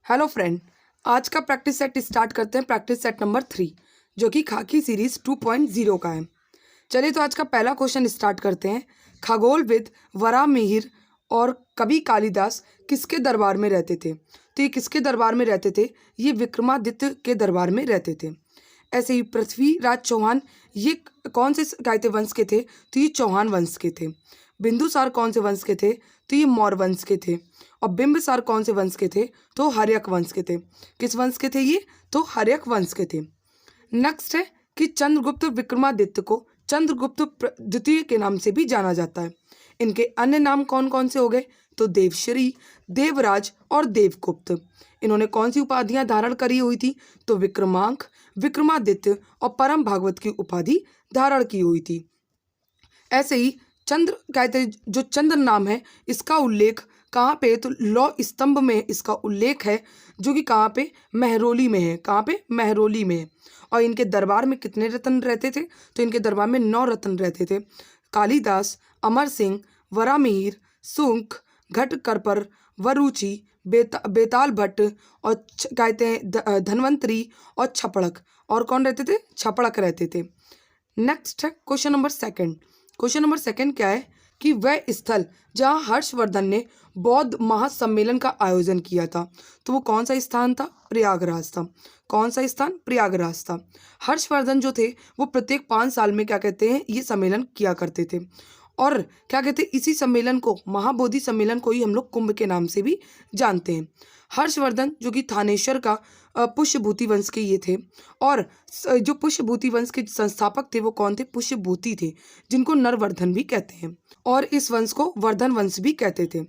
Hello friend, आज का practice set start करते हैं। प्रैक्टिस सेट नंबर 3 जो कि खाकी सीरीज 2.0 का है। चलिए तो आज का पहला क्वेश्चन स्टार्ट करते हैं। खगोलविद वराहमिहिर और कवि कालिदास किसके दरबार में रहते थे? तो ये किसके दरबार में रहते थे? ये विक्रमादित्य के दरबार में रहते थे। ऐसे ही पृथ्वीराज चौहान ये कौन से कहते वंश के थे? तो ये चौहान वंश के थे। बिंदुसार कौन से वंश के थे? तो ये मौर्य वंश के थे। और बिंबिसार कौन से वंश के थे? तो हर्यक वंश के थे। किस वंश के थे ये? तो हर्यक वंश के थे। नेक्स्ट है कि चंद्रगुप्त विक्रमादित्य को चंद्रगुप्त द्वितीय के नाम से भी जाना जाता है। इनके अन्य नाम कौन कौन से हो गए? तो देवश्री, देवराज और देवगुप्त। इन्होंने कौन सी उपाधियां धारण करी हुई थी? तो विक्रमांक, विक्रमादित्य और परम भागवत की उपाधि धारण की हुई थी। ऐसे ही चंद्र कहते जो चंद्र नाम है इसका उल्लेख कहाँ पे? तो लौ स्तंभ में इसका उल्लेख है, जो कि कहाँ पे? महरौली में है। कहाँ पे? महरौली में है। और इनके दरबार में कितने रत्न रहते थे? तो इनके दरबार में 9 रत्न रहते थे। कालिदास, अमर सिंह, वराहमिहिर, शुंक, घटकरपर, वरुचि, बेताल भट्ट और कहते हैं धन्वंतरी और छपड़क। और कौन रहते थे? छपड़क रहते थे। नेक्स्ट है क्वेश्चन नंबर 2। क्वेश्चन नंबर 2 क्या है कि वह स्थल जहाँ हर्षवर्धन ने बौद्ध महासम्मेलन का आयोजन किया था, तो वो कौन सा स्थान था? प्रयागराज था। कौन सा स्थान? प्रयागराज था। हर्षवर्धन जो थे वो प्रत्येक 5 साल में क्या कहते हैं ये सम्मेलन किया करते थे। और क्या कहते हैं इसी सम्मेलन को, महाबोधि सम्मेलन को ही हम लोग कुंभ के नाम से भी जानते हैं। हर्षवर्धन जो कि थानेश्वर का पुष्यभूति वंश के ये थे। और जो पुष्यभूति वंश के संस्थापक थे वो कौन थे? पुष्यभूति थे, जिनको नरवर्धन भी कहते हैं। और इस वंश को वर्धन वंश भी कहते थे।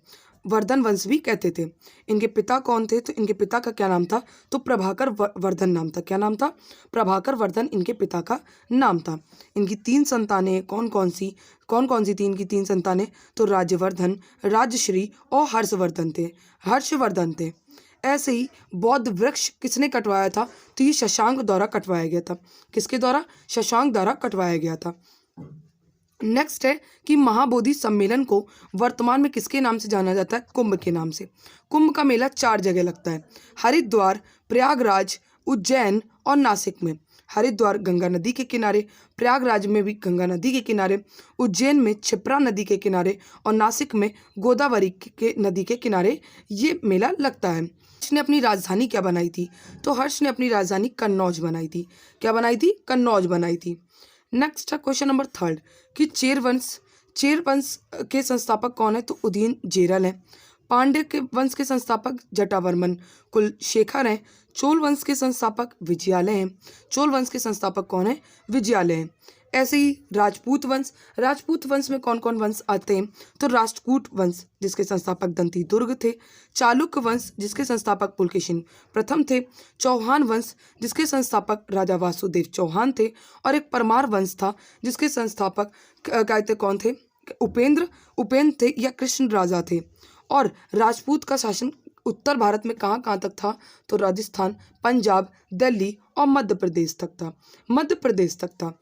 वर्धन वंश भी कहते थे। इनके पिता कौन थे? तो इनके पिता का क्या नाम था? तो प्रभाकर वर्धन नाम था। क्या नाम था? प्रभाकर वर्धन इनके पिता का नाम था। इनकी 3 संतानें कौन कौन सी थी? इनकी 3 संतानें तो राज्यवर्धन, राजश्री और हर्षवर्धन थे। हर्षवर्धन थे। ऐसे ही बौद्ध वृक्ष किसने कटवाया था? तो ये शशांक द्वारा कटवाया गया था। किसके द्वारा? शशांक द्वारा कटवाया गया था। नेक्स्ट है कि महाबोधि सम्मेलन को वर्तमान में किसके नाम से जाना जाता है? कुंभ के नाम से। कुंभ का मेला 4 जगह लगता है, हरिद्वार, प्रयागराज, उज्जैन और नासिक में। हरिद्वार गंगा नदी के किनारे, प्रयागराज में भी गंगा नदी के किनारे, उज्जैन में क्षिप्रा नदी के किनारे और नासिक में गोदावरी के नदी के किनारे ये मेला लगता है। हर्ष ने अपनी राजधानी क्या बनाई थी? तो हर्ष ने अपनी राजधानी कन्नौज बनाई थी। क्या बनाई थी? कन्नौज बनाई थी। नेक्स्ट है क्वेश्चन नंबर 3 कि चेर वंश के संस्थापक कौन है? तो उदयन जेरल है। पांड्य के वंश के संस्थापक जटावर्मन कुलशेखर हैं। चोल वंश के संस्थापक विजयालय हैं। चोल वंश के संस्थापक कौन है? विजयालय हैं। ऐसे ही राजपूत वंश में कौन कौन वंश आते हैं? तो राष्ट्रकूट वंश जिसके संस्थापक दंती दुर्ग थे। चालुक्य वंश जिसके संस्थापक पुलकेशिन प्रथम थे। चौहान वंश जिसके संस्थापक राजा वासुदेव चौहान थे। और एक परमार वंश था जिसके संस्थापक कहते कौन थे? उपेंद्र थे या कृष्ण राजा थे। और राजपूत का शासन उत्तर भारत में कहाँ कहाँ तक था? तो राजस्थान, पंजाब, दिल्ली और मध्य प्रदेश तक था।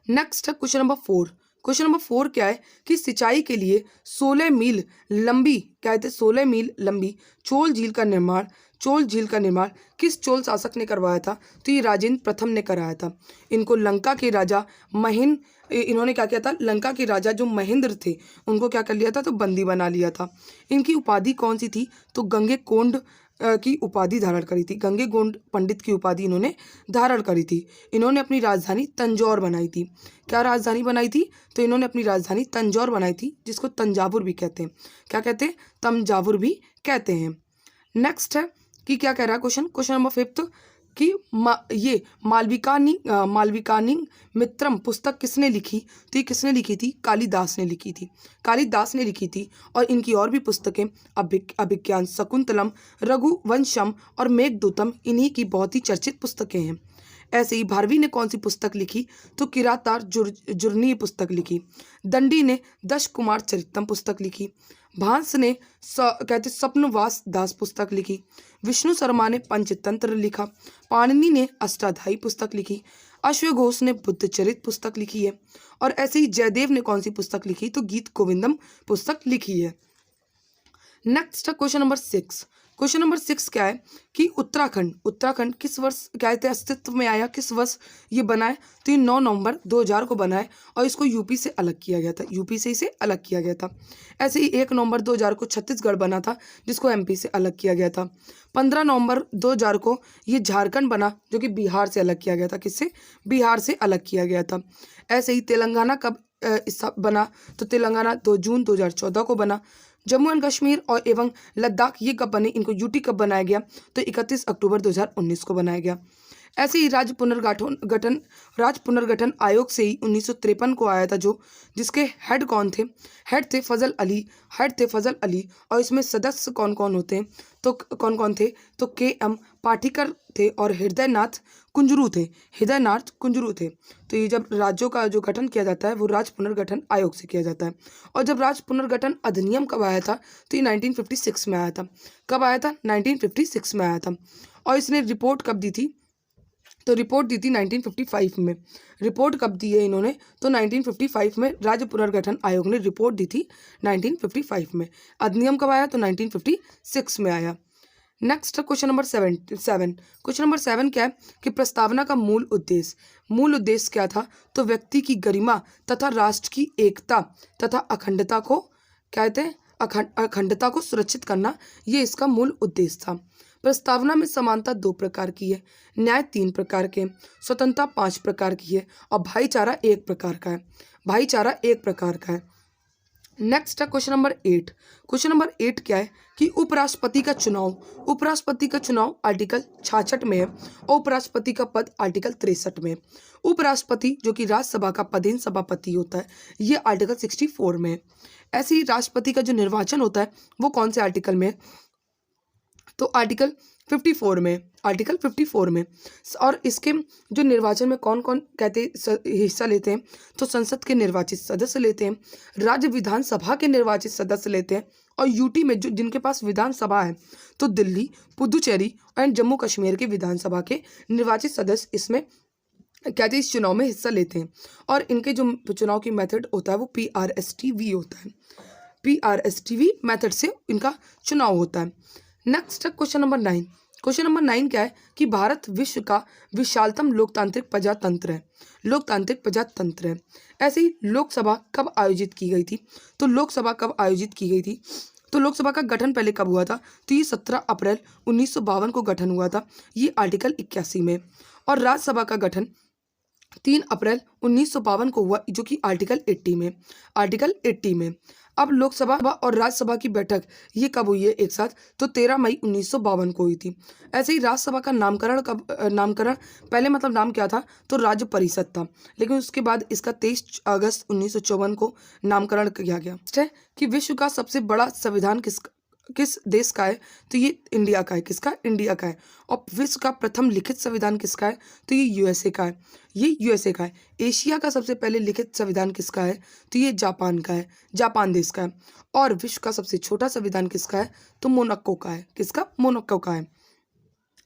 नेक्स्ट है क्वेश्चन नंबर 4। क्वेश्चन नंबर 4 क्या है कि सिंचाई के लिए 16 मील लंबी 16 मील लंबी चोल झील का निर्माण किस चोल शासक ने करवाया था? तो ये राजेंद्र प्रथम ने कराया था। इनको लंका के राजा इन्होंने क्या किया था? लंका के राजा जो महेंद्र थे उनको क्या कर लिया था? तो बंदी बना लिया था। इनकी उपाधि कौन सी थी? तो गंगे कोंड की उपाधि धारण करी थी। गंगे गोंड पंडित की उपाधि इन्होंने धारण करी थी। इन्होंने अपनी राजधानी तंजौर बनाई थी। क्या राजधानी बनाई थी? तो इन्होंने अपनी राजधानी तंजौर बनाई थी, जिसको तंजावुर भी कहते हैं। क्या कहते हैं? तंजावुर भी कहते हैं। नेक्स्ट है कि क्या कह रहा है क्वेश्चन नंबर 5 कि ये मालविकानी मित्रम पुस्तक किसने लिखी? तो ये किसने लिखी थी? कालिदास ने लिखी थी। और इनकी और भी पुस्तकें अभिज्ञान शकुंतलम, रघुवंशम और मेघदूतम इन्हीं की बहुत ही चर्चित पुस्तकें हैं। ऐसे ही भारवी ने कौन सी पुस्तक लिखी? तो किरातार जुर्नी पुस्तक लिखी। दंडी ने 10 कुमार चरितम पुस्तक लिखी। भांस ने स्वप्नवास दास पुस्तक लिखी। विष्णु शर्मा ने पंचतंत्र लिखा। पाणिनि ने अष्टाध्यायी पुस्तक लिखी। अश्वघोष ने बुद्धचरित पुस्तक लिखी है। और ऐसे ही जयदेव ने कौन सी पुस्तक लिखी? तो गीत गोविंदम पुस्तक लिखी है। Next question number 6। Question number 6 क्या है कि उत्तराखंड किस वर्ष क्या थे अस्तित्व में आया, किस वर्ष ये बना है? तो ये 9 नवंबर 2000 को बना है और इसको यूपी से अलग किया गया था, यूपी से इसे अलग किया गया था। ऐसे ही 1 नवंबर 2000 को छत्तीसगढ़ बना था, जिसको एमपी से अलग किया गया था। 15 नवंबर 2000 को ये झारखंड बना, जो कि बिहार से अलग किया गया था। किससे? बिहार से अलग किया गया था। ऐसे ही तेलंगाना कब बना? तो तेलंगाना 2 जून 2014 को बना। जम्मू एंड कश्मीर और एवं लद्दाख ये कब बने, इनको यूटी कब बनाया गया? तो 31 अक्टूबर 2019 को बनाया गया। ऐसे ही राज्य पुनर्गठन आयोग से ही 1953 को आया था, जिसके हेड कौन थे? हेड थे फजल अली। और इसमें सदस्य कौन कौन होते हैं? तो कौन कौन थे? तो KM पाठिकर थे और हृदयनाथ कुंजरू थे। तो ये जब राज्यों का जो गठन किया जाता है वो राज्य पुनर्गठन आयोग से किया जाता है। और जब राज्य पुनर्गठन अधिनियम कब आया था? तो ये 1956 में आया था। कब आया था? 1956 में आया था। और इसने रिपोर्ट कब दी थी? तो रिपोर्ट दी थी 1955 में। रिपोर्ट कब दी है इन्होंने? तो 1955 में राज्य पुनर्गठन आयोग ने रिपोर्ट दी थी 1955 में। अधिनियम कब आया? तो 1956 में आया। Next question number 7। Question number 7 क्या है कि प्रस्तावना का मूल उद्देश्य क्या था? तो व्यक्ति की गरिमा तथा राष्ट्र की एकता तथा अखंडता को कहते हैं अखंडता को सुरक्षित करना, ये इसका मूल उद्देश्य था। प्रस्तावना में समानता 2 प्रकार की है, न्याय 3 प्रकार के, स्वतंत्रता 5 प्रकार की है और भाईचारा 1 प्रकार का है। नेक्स्ट है क्वेश्चन नंबर 8। क्वेश्चन नंबर 8 क्या है कि उपराष्ट्रपति का चुनाव आर्टिकल 66 में है और उपराष्ट्रपति का पद आर्टिकल 63 में है। उपराष्ट्रपति जो कि राज्यसभा का पदेन सभापति होता है, ये आर्टिकल 64 में है। ऐसे ही राष्ट्रपति का जो निर्वाचन होता है वो कौन से आर्टिकल में है? तो आर्टिकल 54 में। और इसके जो निर्वाचन में कौन कौन हिस्सा लेते हैं? तो संसद के निर्वाचित सदस्य लेते हैं, राज्य विधानसभा के निर्वाचित सदस्य लेते हैं और यूटी में जो जिनके पास विधानसभा है तो दिल्ली, पुदुचेरी एंड जम्मू कश्मीर के विधानसभा के निर्वाचित सदस्य इसमें इस चुनाव में हिस्सा लेते हैं। और इनके जो चुनाव की मेथड होता है वो PRSTV होता है। PRSTV मेथड से इनका चुनाव होता है। Next question number 9। Question number 9 क्या है कि भारत विश्व का विशालतम लोकतांत्रिक प्रजातंत्र है। ऐसे ही लोकसभा कब आयोजित की गई थी? तो लोकसभा का गठन पहले कब हुआ था? तो ये 17 अप्रैल 1952 को गठन हुआ था, ये आर्टिकल 81 में। और राज्यसभा का गठन 3 अप्रैल 1952 को हुआ, जो कि आर्टिकल 80 में। अब लोकसभा और राज्यसभा की बैठक ये कब हुई है एक साथ? तो 13 मई 1952 को हुई थी। ऐसे ही राज्यसभा का नामकरण पहले मतलब नाम क्या था? तो राज्य परिषद था, लेकिन उसके बाद इसका 23 अगस्त 1954 को नामकरण किया गया। है कि विश्व का सबसे बड़ा संविधान किस देश का है? तो ये इंडिया का है। किसका? इंडिया का है। और विश्व का प्रथम लिखित संविधान किसका है? तो ये यूएसए का है। एशिया का सबसे पहले लिखित संविधान किसका है? तो ये जापान देश का है। और विश्व का सबसे छोटा संविधान किसका है? तो मोनाको का है। किसका? मोनाको का है।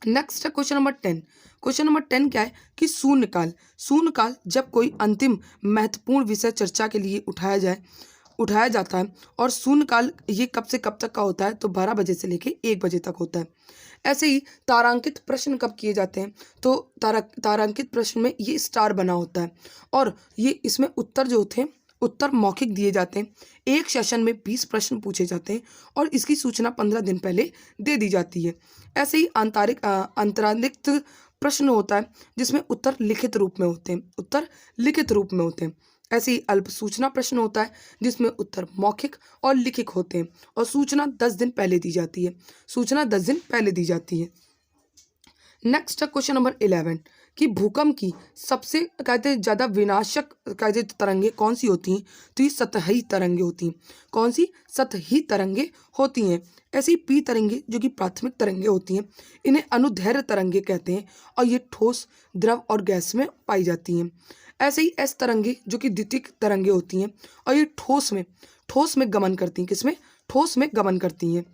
नेक्स्ट है क्वेश्चन नंबर 10। क्वेश्चन नंबर 10 क्या है कि शून्यकाल जब कोई अंतिम महत्वपूर्ण विषय चर्चा के लिए उठाया जाता है। और शून्यकाल ये कब से कब तक का होता है? तो 12 बजे से लेके 1 बजे तक होता है। ऐसे ही तारांकित प्रश्न कब किए जाते हैं? तो तारांकित प्रश्न में ये स्टार बना होता है और ये इसमें उत्तर मौखिक दिए जाते हैं। एक सेशन में 20 प्रश्न पूछे जाते हैं और इसकी सूचना 15 दिन पहले दे दी जाती है। ऐसे ही अंतरांकित प्रश्न होता है जिसमें उत्तर लिखित रूप में होते हैं। ऐसे ही अल्प सूचना प्रश्न होता है जिसमें उत्तर मौखिक और लिखित होते हैं और सूचना 10 दिन पहले दी जाती है। नेक्स्ट है क्वेश्चन नंबर 11 कि भूकंप की सबसे ज़्यादा विनाशक तरंगे कौन सी होती हैं? तो ये सतही तरंगे होती हैं। कौन सी? सतही तरंगे होती हैं। ऐसी पी तरंगे जो कि प्राथमिक तरंगे होती हैं, इन्हें अनुदैर्घ्य तरंगे कहते हैं और ये ठोस, द्रव और गैस में पाई जाती हैं। ऐसे ही एस तरंगे जो कि द्वितीयक तरंगे होती हैं और ये ठोस में गमन करती हैं। किसमें? ठोस में गमन करती हैं।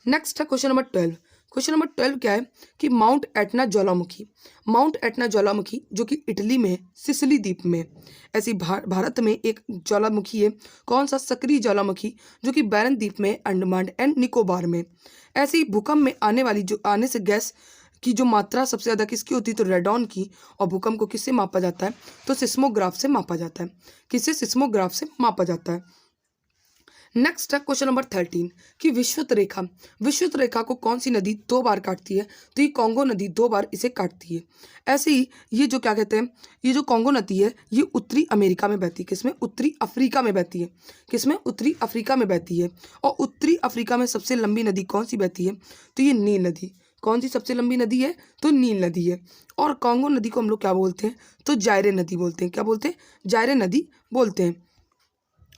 नेक्स्ट है क्वेश्चन नंबर 12। क्वेश्चन नंबर 12 क्या है कि माउंट एटना ज्वालामुखी, माउंट एटना ज्वालामुखी जो कि इटली में है, सिसिली द्वीप में। ऐसी भारत में एक ज्वालामुखी है, कौन सा? सक्रिय ज्वालामुखी, जो कि बैरन द्वीप में, अंडमान एंड निकोबार में। ऐसे ही भूकंप में आने से गैस की जो मात्रा सबसे ज़्यादा किसकी होती है? तो रेडॉन की। और भूकंप को किससे मापा जाता है? तो सिस्मोग्राफ से मापा जाता है। किससे? सिस्मोग्राफ से मापा जाता है। नेक्स्ट है क्वेश्चन नंबर 13 कि विषुवत रेखा, विषुवत रेखा को कौन सी नदी 2 बार काटती है? तो ये कॉन्गो नदी 2 बार इसे काटती है। ऐसे ही ये जो क्या कहते हैं, ये जो कॉन्गो नदी है ये उत्तरी अमेरिका में बहती है। किसमें? उत्तरी अफ्रीका में बहती है। किसमें? उत्तरी अफ्रीका में बहती है। और उत्तरी अफ्रीका में सबसे लंबी नदी कौन सी बहती है? तो ये नील नदी। कौन सी सबसे लंबी नदी है? तो नील नदी है। और कॉन्गो नदी को हम लोग क्या बोलते हैं? तो जायरे नदी बोलते हैं। क्या बोलते हैं? जायरे नदी बोलते हैं।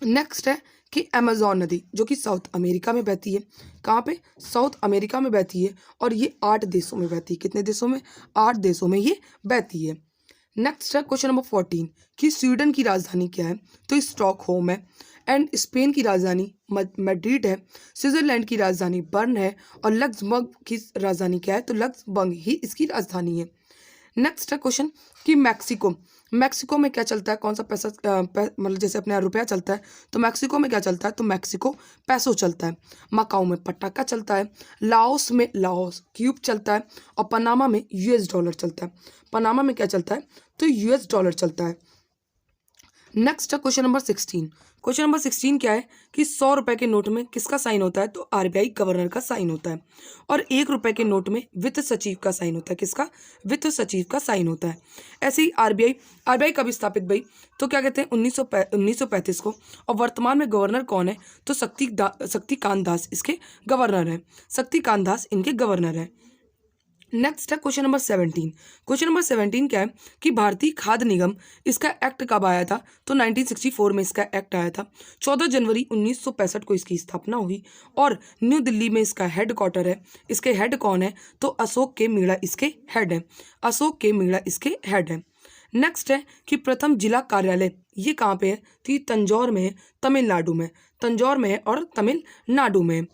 नेक्स्ट है कि अमेजोन नदी जो कि साउथ अमेरिका में बहती है। कहाँ पे? साउथ अमेरिका में बहती है। और ये 8 देशों में बहती है। कितने देशों में? 8 देशों में ये बहती है। नेक्स्ट है क्वेश्चन नंबर 14 कि स्वीडन की राजधानी क्या है? तो स्टॉकहोम है। एंड स्पेन की राजधानी मैड्रिड है। स्विट्जरलैंड की राजधानी बर्न है। और लक्समबर्ग की राजधानी क्या है? तो लक्समबर्ग ही इसकी राजधानी है। नेक्स्ट है क्वेश्चन कि मैक्सिको, मैक्सिको में क्या चलता है? कौन सा पैसा मतलब जैसे अपने यहाँ रुपया चलता है तो मैक्सिको में क्या चलता है? तो मैक्सिको पैसो चलता है। मकाऊ में पटाका चलता है। लाओस में लाओस क्यूब चलता है। और पनामा में यूएस डॉलर चलता है। पनामा में क्या चलता है? तो यूएस डॉलर चलता है। नेक्स्ट है क्वेश्चन नंबर 16। क्वेश्चन नंबर 16 क्या है कि 100 रुपए के नोट में किसका साइन होता है? तो आरबीआई गवर्नर का साइन होता है। और 1 रुपए के नोट में वित्त सचिव का साइन होता है। किसका? वित्त सचिव का साइन होता है। ऐसे ही आरबीआई कब स्थापित भाई? तो क्या कहते हैं 1935 को। और वर्तमान में गवर्नर कौन है? तो शक्तिकांत दास इसके गवर्नर हैं। शक्तिकांत दास इनके गवर्नर हैं। नेक्स्ट है क्वेश्चन नंबर 17। क्वेश्चन नंबर 17 क्या है कि भारतीय खाद्य निगम इसका एक्ट कब आया था? तो 1964 में इसका एक्ट आया था। 14 जनवरी 1965 को इसकी स्थापना हुई। और न्यू दिल्ली में इसका हेड क्वार्टर है। इसके हेड कौन है? तो अशोक के मीणा इसके हेड है। अशोक के मीणा इसके हेड है। नेक्स्ट है कि प्रथम जिला कार्यालय ये कहाँ पे है? तो ये तंजौर में है, तमिलनाडु में। तंजौर में है और तमिलनाडु में है।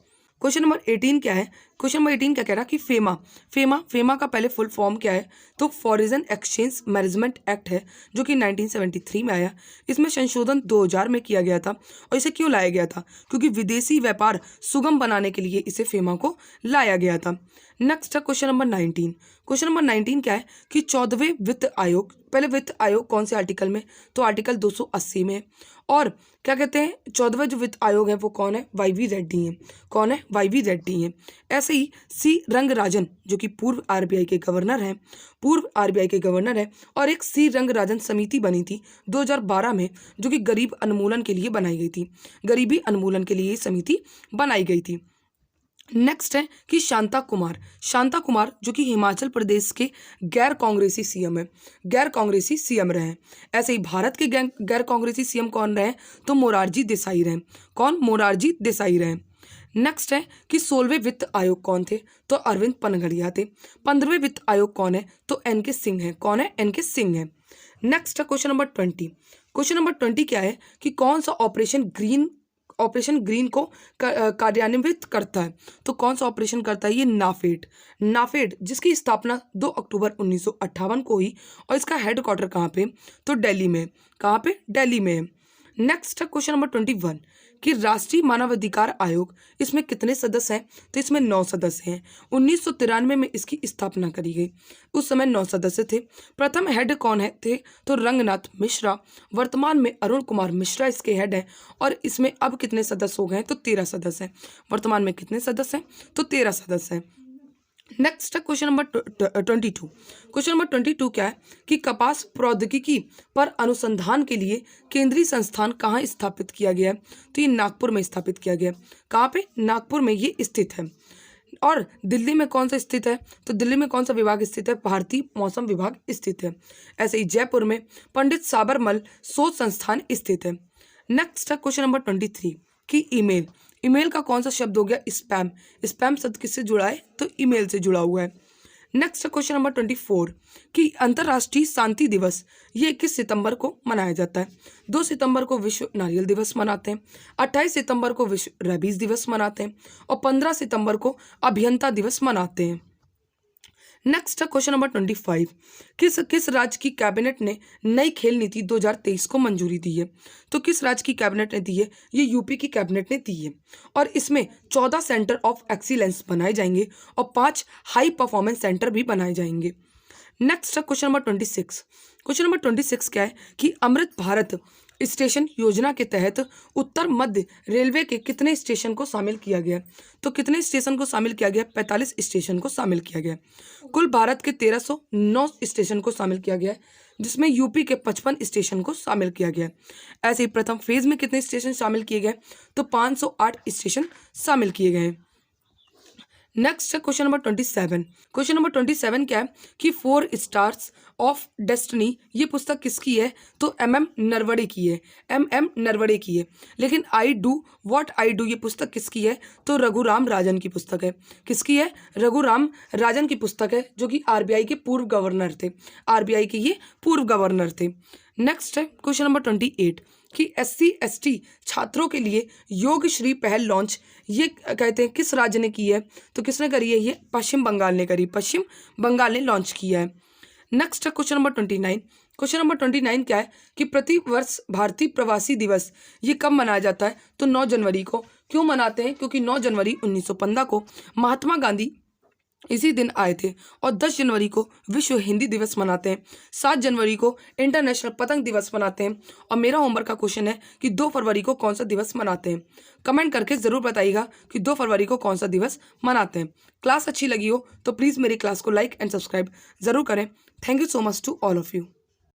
क्वेश्चन नंबर 18 क्या है? क्वेश्चन नंबर 18 क्या कह रहा है कि फेमा का पहले फुल फॉर्म क्या है? तो फॉरेन एक्सचेंज मैनेजमेंट एक्ट है जो कि 1973 में आया। इसमें संशोधन 2000 में किया गया था। और इसे क्यों लाया गया था? क्योंकि विदेशी व्यापार सुगम बनाने के लिए इसे फेमा को लाया गया था। नेक्स्ट है क्वेश्चन नंबर 19। क्वेश्चन नंबर 19 क्या है कि 14वें वित्त आयोग, पहले वित्त आयोग कौन से आर्टिकल में? तो आर्टिकल 280 में। और क्या कहते हैं 14वें जो वित्त आयोग है वो कौन है? वाई.वी. रेड्डी हैं। कौन है? वाई.वी. रेड्डी हैं। ऐसे ही सी रंगराजन जो कि पूर्व आरबीआई के गवर्नर हैं, पूर्व आरबीआई के गवर्नर हैं। और एक सी रंगराजन समिति बनी थी 2012 में जो कि गरीब उन्मूलन के लिए बनाई गई थी। गरीबी उन्मूलन के लिए ये समिति बनाई गई थी। नेक्स्ट है कि शांता कुमार जो कि हिमाचल प्रदेश के गैर कांग्रेसी सीएम है, गैर कांग्रेसी सीएम रहे हैं। ऐसे ही भारत के गैर कांग्रेसी सीएम कौन रहे? तो मोरारजी देसाई रहे। कौन? मोरारजी देसाई रहे। नेक्स्ट है कि 16वें वित्त आयोग कौन थे? तो अरविंद पनघड़िया थे। 15वें वित्त आयोग कौन है? तो एन.के. सिंह है। कौन है? एन.के. सिंह है। नेक्स्ट है क्वेश्चन नंबर 20। क्वेश्चन नंबर 20 क्या है कि कौन सा ऑपरेशन ग्रीन को कार्यान्वित करता है? तो कौन सा ऑपरेशन करता है? ये नाफेड जिसकी स्थापना 2 अक्टूबर 1958 को हुई। और इसका हेडक्वार्टर कहाँ पे? तो दिल्ली में। कहाँ पे? दिल्ली में। नेक्स्ट है क्वेश्चन नंबर 21 कि राष्ट्रीय मानवाधिकार आयोग इसमें कितने सदस्य हैं? तो इसमें 9 सदस्य हैं। 1993 में इसकी स्थापना करी गई। उस समय 9 सदस्य थे। प्रथम हेड कौन है थे? तो रंगनाथ मिश्रा। वर्तमान में अरुण कुमार मिश्रा इसके हेड हैं। और इसमें अब कितने सदस्य हो गए हैं? तो 13 सदस्य हैं। वर्तमान में कितने सदस्य हैं? तो 13 सदस्य हैं। नेक्स्ट है क्वेश्चन नंबर 22। क्वेश्चन नंबर 22 क्या है कि कपास प्रौद्योगिकी पर अनुसंधान के लिए केंद्रीय संस्थान कहाँ स्थापित किया गया है? तो ये नागपुर में स्थापित किया गया है। कहाँ पे? नागपुर में ये स्थित है। और दिल्ली में कौन सा स्थित है? तो दिल्ली में कौन सा विभाग स्थित है? भारतीय मौसम विभाग स्थित है। ऐसे ही जयपुर में पंडित साबरमल शोध संस्थान स्थित है। नेक्स्ट है क्वेश्चन नंबर 23 कि ईमेल का कौन सा शब्द हो गया? स्पैम शब्द किससे जुड़ा है? तो ईमेल से जुड़ा हुआ है। नेक्स्ट क्वेश्चन नंबर 24 कि अंतर्राष्ट्रीय शांति दिवस ये 21 सितंबर को मनाया जाता है। 2 सितंबर को विश्व नारियल दिवस मनाते हैं, 28 सितंबर को विश्व रेबीज दिवस मनाते हैं और 15 सितंबर को अभियंता दिवस मनाते हैं। नेक्स्ट क्वेश्चन नंबर 25 किस राज्य की कैबिनेट ने नई खेल नीति 2023 को मंजूरी दी है? तो किस राज्य की कैबिनेट ने दी है? ये यूपी की कैबिनेट ने दी है और इसमें 14 सेंटर ऑफ एक्सीलेंस बनाए जाएंगे और 5 हाई परफॉर्मेंस सेंटर भी बनाए जाएंगे। Next question number 26 question number 26 क्या है कि अमृत भारत स्टेशन योजना के तहत उत्तर मध्य रेलवे के कितने स्टेशन को शामिल किया गया? तो कितने स्टेशन को शामिल किया गया? 45 स्टेशन को शामिल किया गया। कुल भारत के 1309 स्टेशन को शामिल किया गया है, जिसमें यूपी के 55 स्टेशन को शामिल किया गया। ऐसे ही प्रथम फेज में कितने स्टेशन शामिल किए गए? तो 508 स्टेशन शामिल किए गए। Next question number 27 question number 27 क्या है कि 4 स्टार्स ऑफ डेस्टिनी ये पुस्तक किसकी है? तो MM नरवणे की है, MM नरवणे की है। लेकिन I do what I do ये पुस्तक किसकी है? तो रघुराम राजन की पुस्तक है। किसकी है? रघुराम राजन की पुस्तक है, जो कि RBI के पूर्व गवर्नर थे। RBI के ये पूर्व गवर्नर थे। नेक्स्ट है क्वेश्चन नंबर 28 कि SC ST छात्रों के लिए योग श्री पहल लॉन्च ये कहते हैं किस राज्य ने की है? तो किसने करी है? ये पश्चिम बंगाल ने करी, पश्चिम बंगाल ने लॉन्च किया है। Next question number 29 question number 29 क्या है कि प्रति वर्ष भारतीय प्रवासी दिवस ये कब मनाया जाता है? तो 9 जनवरी को। क्यों मनाते हैं? क्योंकि 9 जनवरी 1915 को महात्मा गांधी इसी दिन आए थे और 10 जनवरी को विश्व हिंदी दिवस मनाते हैं, 7 जनवरी को इंटरनेशनल पतंग दिवस मनाते हैं। और मेरा होमवर्क का क्वेश्चन है कि 2 फरवरी को कौन सा दिवस मनाते हैं? कमेंट करके ज़रूर बताइएगा कि 2 फरवरी को कौन सा दिवस मनाते हैं। क्लास अच्छी लगी हो तो प्लीज़ मेरी क्लास को लाइक एंड सब्सक्राइब ज़रूर करें। Thank you so much to all of you.